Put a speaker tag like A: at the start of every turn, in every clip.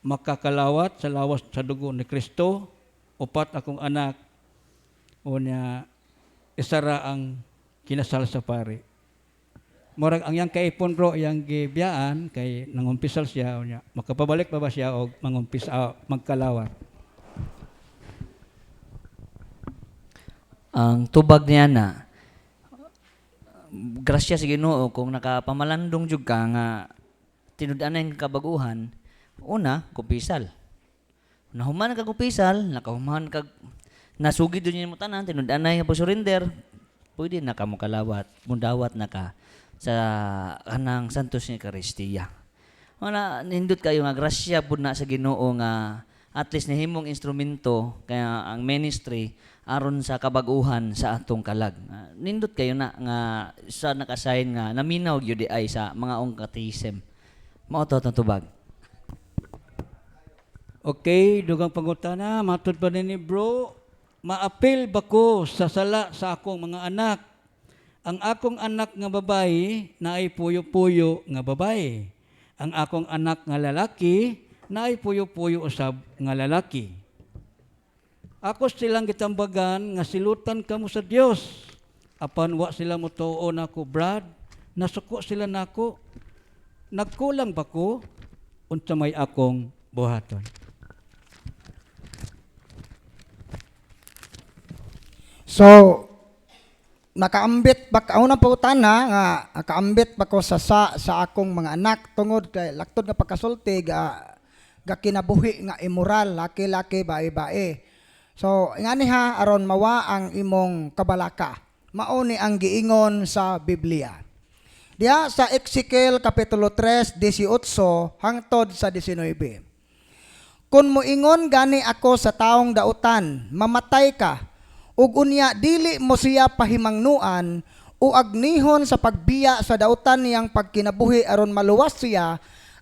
A: makakalawat sa lawas sa dugo ni Kristo, upat akong anak, o niya isara ang kinasal sa pari. Murag ang yang kaipon bro, yang gibiyaan, kay nangumpisal siya, o niya, makapabalik pa ba siya o magkalawat?
B: Ang tubag niya na, grasya sa Ginoo kung nakapamalandong jud ka nga tinud-anan ka kabaguhan, una, kumpisal. Nahuman ka kumpisal, nakahuman ka nasugid din mo tanan, tinud-anay nga surrender, pwede na ka mo kalawat, mundawat na ka sa kanang Santos ni Eucharistia. Wala nindot kayo nga grasya pud na sa Ginoo nga at least nahimong instrumento kaya ang ministry aron sa kabaguhan sa atong kalag. Nindot kayo na nga sa nakasign nga naminaw gyud ay sa mga ongkatism. Mao to tubag.
A: Okay, dugang pangutana, matod pa ni bro, maapil ba ko sa sala sa akong mga anak? Ang akong anak nga babae na ay puyo-puyo nga babae. Ang akong anak nga lalaki na ay puyo-puyo usab nga lalaki. Ako silang gitambagan nga silutan kamo sa Dios. Apan wa sila motuo nako, Brad. Nasuko sila nako. Nagkulang ba ko unsa may akong buhaton?
C: So, nakaambit ba ka unang pangutana nga nakaambit ba ko sa akong mga anak tungod kay laktod nga pagkasulti ga kinabuhi nga immoral, laki-laki, bae-bae. So, ngani ha, aron mawa ang imong kabalaka. Mauni ang giingon sa Biblia. Diya sa Ezekiel Kapitulo 3, 18 hangtod sa 19. Kung moingon gani ako sa taong dautan, mamatay ka, ug unya dili mo siya pahimangnuan, o agnihon sa pagbiya sa dautan niyang pagkinabuhi aron maluwas siya,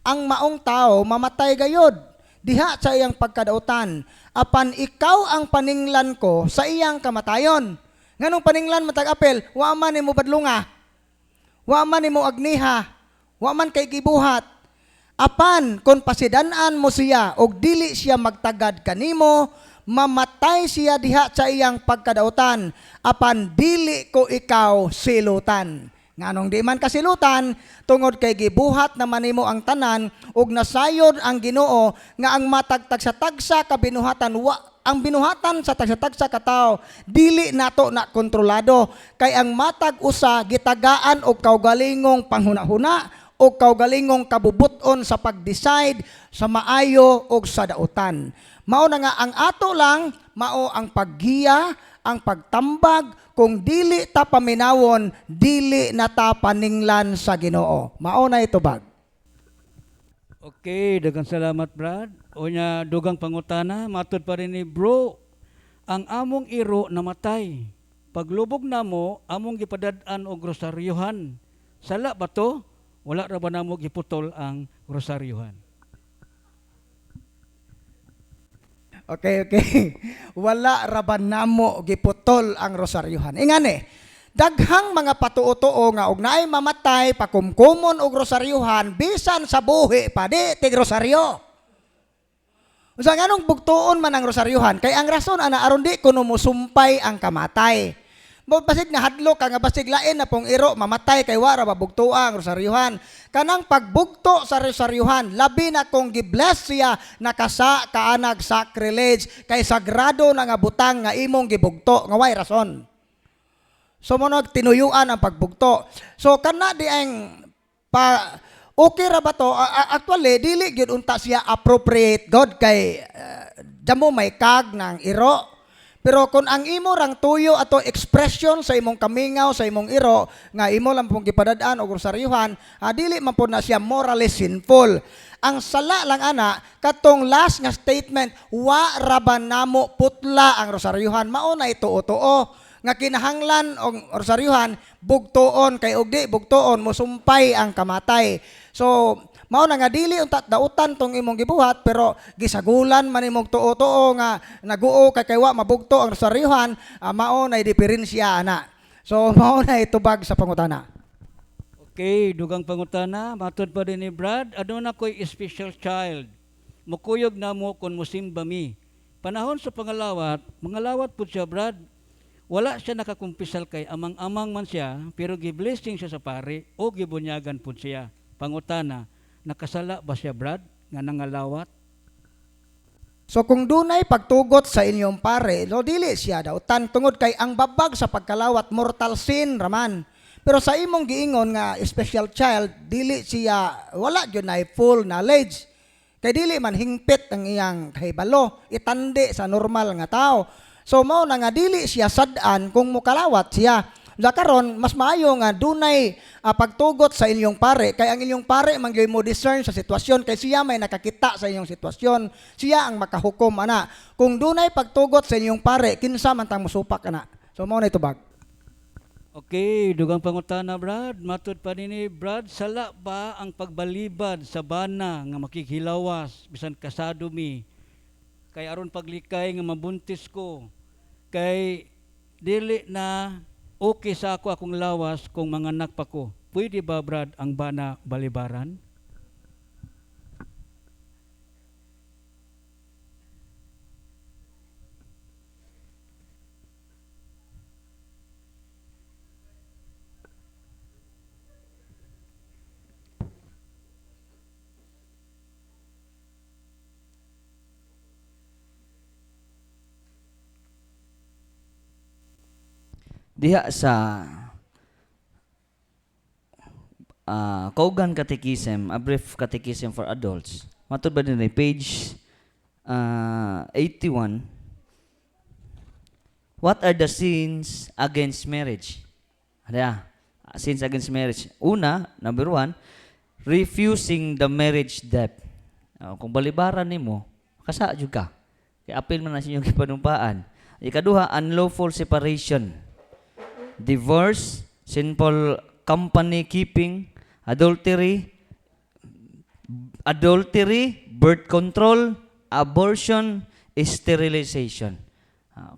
C: ang maong tao mamatay gayod diha sa iyang pagkadautan, apan ikaw ang paninglan ko sa iyang kamatayon. Nganong paninglan matag-apel? Wa man nimo badlunga, wa man nimo agniha, wa man kay gibuhat. Apan kon pasidan-an mo siya og dili siya magtagad kanimo, mamatay siya diha sa iyang pagkadautan, apan dili ko ikaw silutan. Nganong di man kasilutan, tungod kay gibuhat naman nimo ang tanan, ug nasayod ang Ginoo nga ang matagtag sa tagsa ka binuhatan, ang binuhatan sa tagsa-tagsa ka tawo dili nato na kontrolado, kay ang matag usa gitagaan og kaugalingong panghuna-huna o kaugalingong kabubuton sa pag-decide sa maayo o sa dautan. Mao na nga ang ato lang, mao ang paggiya, ang pagtambag, kung dili ta paminawon, dili na ta paninglan sa Ginoo. Mao na ito bag.
A: Okay, daghang salamat, Brad. O nya dugang pangutana, matod pa rin ni bro, ang among iro namatay. Paglubog namo, among gipadad-an og rosaryuhan. Sala ba to? Wala ra ba namo giputol ang rosaryuhan?
C: Okay. Wala raban namo giputol ang rosaryuhan. Ingani, daghang mga patuo-tuo nga og naay mamatay pakumkumon og rosaryuhan bisan sa buhi pa di tig rosaryo. Usa nganong bugtuon man ang rosaryuhan kay ang rason ana aron di kuno mosumpay ang kamatay. Basig nga hadlok ka nga basig lain na pong iro mamatay kay wara babugtuan ang rosaryuhan. Kanang pagbugto sa rosaryuhan, labi na kung gibless siya nakasa kaanag sacrilege kay sagrado na nga butang nga imong gibugto nga way rason. So monog tinuyuan ang pagbugto. So kana di ang okay ra ba to? Actually dili gyud unta siya appropriate God kay damo may kag ng iro. Pero kung ang imo rang tuyo ato expression sa imong kamingaw, sa imong iro, nga imo lang pong gipadadaan o rosaryuhan, dili man po na siya morally sinful. Ang sala lang ana, katong last nga statement, wa raban namo putla ang rosaryuhan, mao na ito tuo nga kinahanglan og rosaryuhan, bugtoon kay og di bugtoon, mosumpay ang kamatay. So, mao na nga dili unta dautan tong imong gibuhat pero gisagulan man imong tuo-tuo nga naguo kay wa mabugto ang rosaryuhan, mao na diferensya ana. So mao na itubag sa pangutana.
A: Okay, dugang pangutana, matod pa rin ni Brad, ano na ko'y special child mukuyog na mo kung musimba mi. Panahon sa mangalawat po siya, Brad. Wala siya nakakumpisal kay amang-amang man siya, pero gi-blessing siya sa pare o gibunyagan po siya. Pangutana, nakasala ba siya, Brad, nga nangalawat?
C: So kung dunay pagtugot sa inyong pare, lo dili siya daw tan tungod kay ang babag sa pagkalawat mortal sin raman. Pero sa imong giingon nga special child, dili siya wala gyud na full knowledge. Kay dili man hingpit ang iyang kahibalo, itandi sa normal nga tao. So mao na nga dili siya sad-an kung mukalawat siya. Da karon mas maayo nga dunay pagtugot sa inyong pare kay ang inyong pare mangyoy mo discern sa sitwasyon kay siya may nakakita sa inyong sitwasyon, siya ang makahukom ana. Kung dunay pagtugot sa inyong pare kinsa man tang mosupak ana. So mao na itubag.
A: Okay, dugang pangutana, Brad. Matod pa nini, Brad, sala ba ang pagbalibad sa bana nga makikhilawas bisan kasado mi? Kay aron paglikay nga mabuntis ko. Kay dili na okay sa ako akong lawas kung manganak pa ko. Pwede ba, Brad, ang bana balibaran?
B: Diha sa Kaugan Catechism, a brief catechism for adults. Matod ba din page 81. What are the sins against marriage? Ada, sins against marriage. Una, number 1, refusing the marriage debt. Kung balibaran nimo, kasa jud ka. Kay apil man na sa inyong gipanumpaan. Ikaduha, unlawful separation. Divorce, sinful company keeping, adultery, birth control, abortion, sterilization.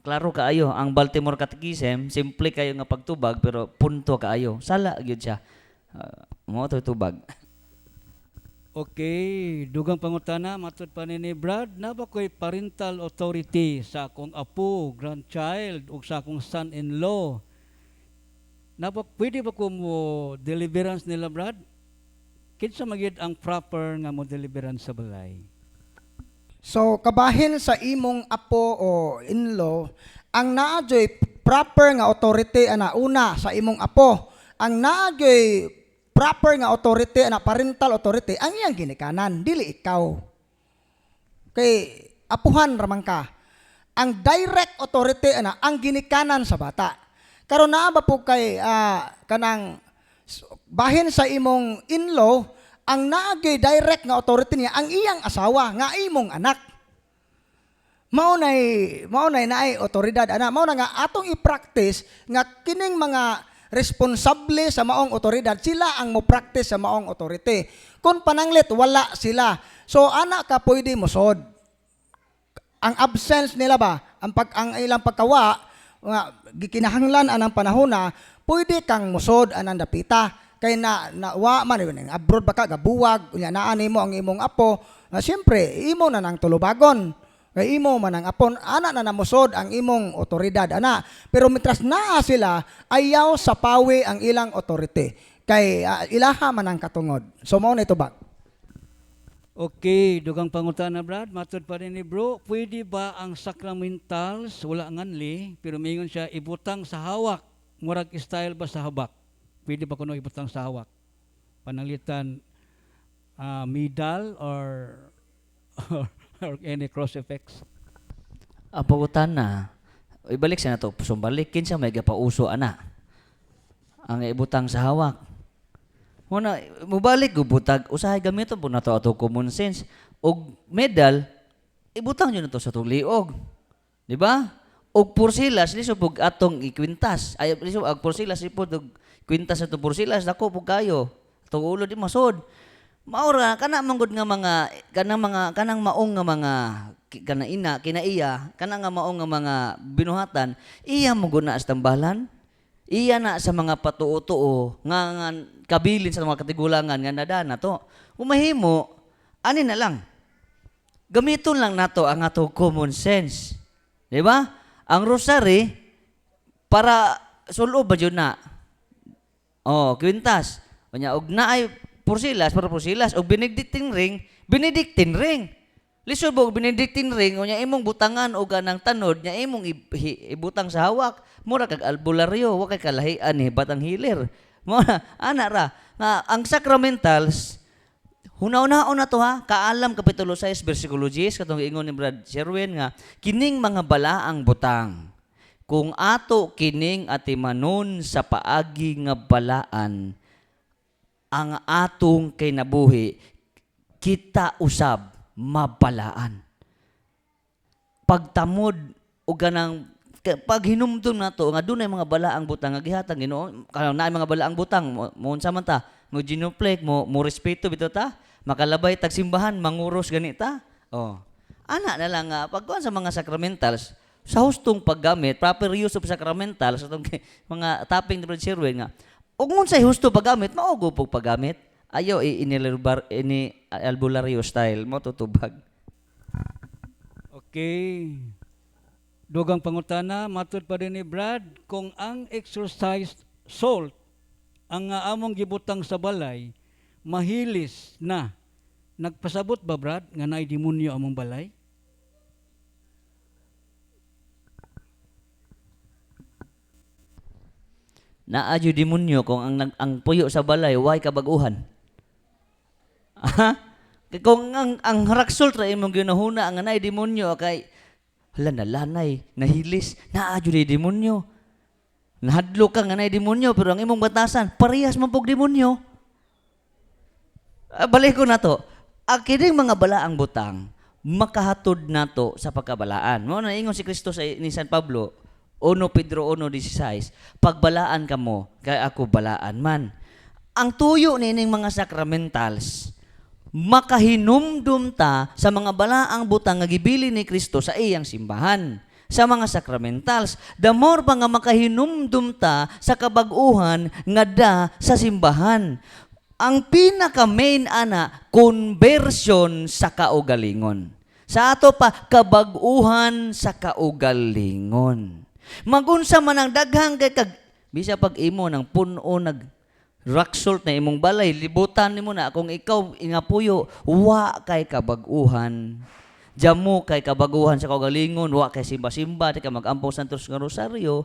B: Klaro kaayo ang Baltimore Catechism, simple kayo nga pagtubag pero punto kaayo. Sala gyud siya. Mo to tubag.
A: Okay, dugang pangutana, matod pa nini, Brad, na ba ko'y parental authority sa akong apo, grandchild, o sa akong son-in-law? Pwede ba ko mo deliverance nila, Brad? Kinsa magid ang proper nga mo deliverance sa balay?
C: So kabahin sa imong apo o in-law, ang naadyoy proper nga authority ana una sa imong apo. Ang naadyoy proper nga authority ana parental authority ang iyang ginikanan, dili ikaw. Kay apuhan raman ka. Ang direct authority ana ang ginikanan sa bata. Karon naa ba po kay kanang bahin sa imong in-law, ang naagay direct nga authority niya ang iyang asawa nga imong anak. Mao nay naay otoridad ana, mao na nga atong i-practice nga kining mga responsable sa maong otoridad sila ang mo practice sa maong authority. Kung pananglit wala sila. So ana ka pwede mosod. Ang absence nila ba, ang ilang pagkawa nga gikinahanglan anang panahon na pwede kang musod anang dapita kay na wa man abroad baka gabuwag unya naa nimo ang imong apo na siyempre imo na nang tulubagon kay imo man ang apon ana na namusod ang imong otoridad ana pero mitras naa sila ayaw sa pawi ang ilang authority kay ilaha man ang katungod so mao na ito ba.
A: Okay, dugang pangutana, Brad. Matod pa rin ni bro, pwede ba ang sacramentals, wala nganli, pero mayroon siya ibutang sa hawak? Murag style ba sa habak? Pwede ba kuno ibutang sa hawak? Pananglitan medal or any cross effects?
B: Apagutan na, ibalik siya na to, sumbalikin siya may gapauso ana. Ang ibutang sa hawak. Muna, mubalik gubutag, usahay gamito po na to ato common sense. Og medal, ibutang nyo na to sa itong liog. Di ba? Og porsilas, lisupog atong ikwintas. Ay, lisupog ag porsilas, lisupog kwintas atong porsilas, dako po kayo. Itong ulo di masod. Maura, kanang manggod nga kanang maong nga mga, kinaiya, kanang nga maong nga mga binuhatan, iya mo guna sa tambalan. Iya na sa mga patuo-tuo nga kabilin sa mga katigulangan nga nadana to. Umahimo ani na lang. gamiton lang nato ang atong common sense. Di ba? Ang rosary, para sulo ba yun na? Oh, kwintas. Kanya, og naay porsilas, para porsilas. Og Benedictine ring. Lisod ba, og Benedictine ring, kanya imong butangan o ganang tanod, nya imong ibutang sa hawak. Mura kag albularyo, wa kay kalahian ni batang hilir. Mura, ana ra. Nga, ang sacramentals, hunaw-naon na to ha, kaalam kapitulo 6, versikulo 10, katong ingon ni Brad Sherwin nga, kining mga balaang butang, kung ato kining atimanon sa paagi nga balaan, ang atong kinabuhi, kita usab mabalaan. Pagtamod o ganang pag hinumdum na to, nga doon ay mga balaang butang, nga gihatang Ginoo, kaya na ay mga balaang butang, mo unsa man ta, mo ginuplik, mo respeto bito ta, makalabay tag simbahan, manguros ganita. Oh. Ana na lang nga, pagkuhan sa mga sacramentals, sa hustong paggamit, proper use of sacramentals, sa mga topping ni Brad Sherwin nga, ug unsay husto paggamit, maugo pog paggamit. Ayaw ini albularyo style mo tutubag.
A: Okay. Dugang pangutana, matud pa rin ni Brad, kung ang exercised salt ang among gibutang sa balay, mahilis na. Nagpasabot ba, Brad, nga naay demonyo among balay?
B: Naadyo demonyo kung ang puyo sa balay, way kabaguhan. Aha? Kung ang haraksol tra imong ginahuna ang anay demonyo kay lanay nahilis naadyo di demonyo. Nahadlok ka nga anay demonyo pero ang imong batasan parehas man pog demonyo. Balik ko na to. Ang kining mga balaang butang makahatod nato sa pagkabalaan. Mao na ingon si Kristo sa ni San Pablo 1 Pedro 1:16, pagbalaan kamo kay ako balaan man. Ang tuyo nining mga sacramentals makahinumdum ta sa mga balaang butang nga gibili ni Kristo sa iyang simbahan. Sa mga sacramentals, the more pa nga makahinumdum ta sa kabag-uhan nga da sa simbahan. Ang pinaka main ana, conversion sa kaugalingon. Sa ato pa, kabag-uhan sa kaugalingon. Magunsa man ang daghang kay kag bisa pag imo ng puno nag rock salt na imong balay, libutan nimo na kung ikaw ingapuyo, wa kay kabag-uhan. Jamu kay kabaguhan sa kaugalingon, wa kay simba-simba, di ka mag-ampaw santos nga rosaryo,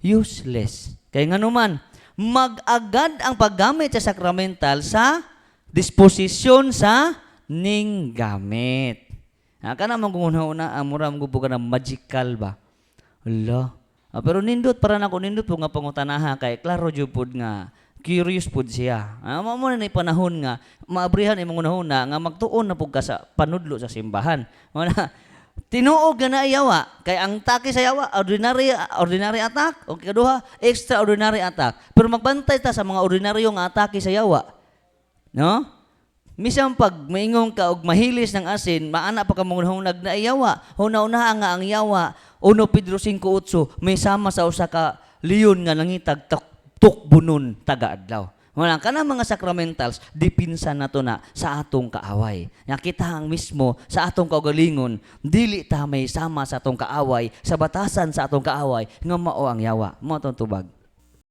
B: useless. Kay nga naman, mag-agad ang paggamit sa sacramental sa disposisyon sa ning gamit. Kana man kung una ang mura mo ka na magical ba? Allah. Pero nindot para nako nindot po nga pangutanaha kay klaro jud pud nga curious pud siya. Mao na ni panahon nga maabrihan imong unahuna nga magtuon na pud ka sa panudlo sa simbahan. Mao na tinuog na ayawa kay ang atake sa yawa ordinary attack o kaduha extraordinary attack. Pero magbantay ta sa mga ordinaryo nga atake sa yawa. No? Misang pag maingong ka og mahilis ng asin, maana pa ka mong hunag na ayawa. Huna-una nga ang yawa. 1 Pedro 5:8 may sama sa usa ka leon nga nangitag tukbunon taga-adlaw. Wala ka na mga sacramentals, dipinsan na to na sa atong kaaway. Nakita ang mismo sa atong kaugalingon, dili ta may sama sa atong kaaway, sa batasan sa atong kaaway, nga mao ang yawa. Mo atong tubag.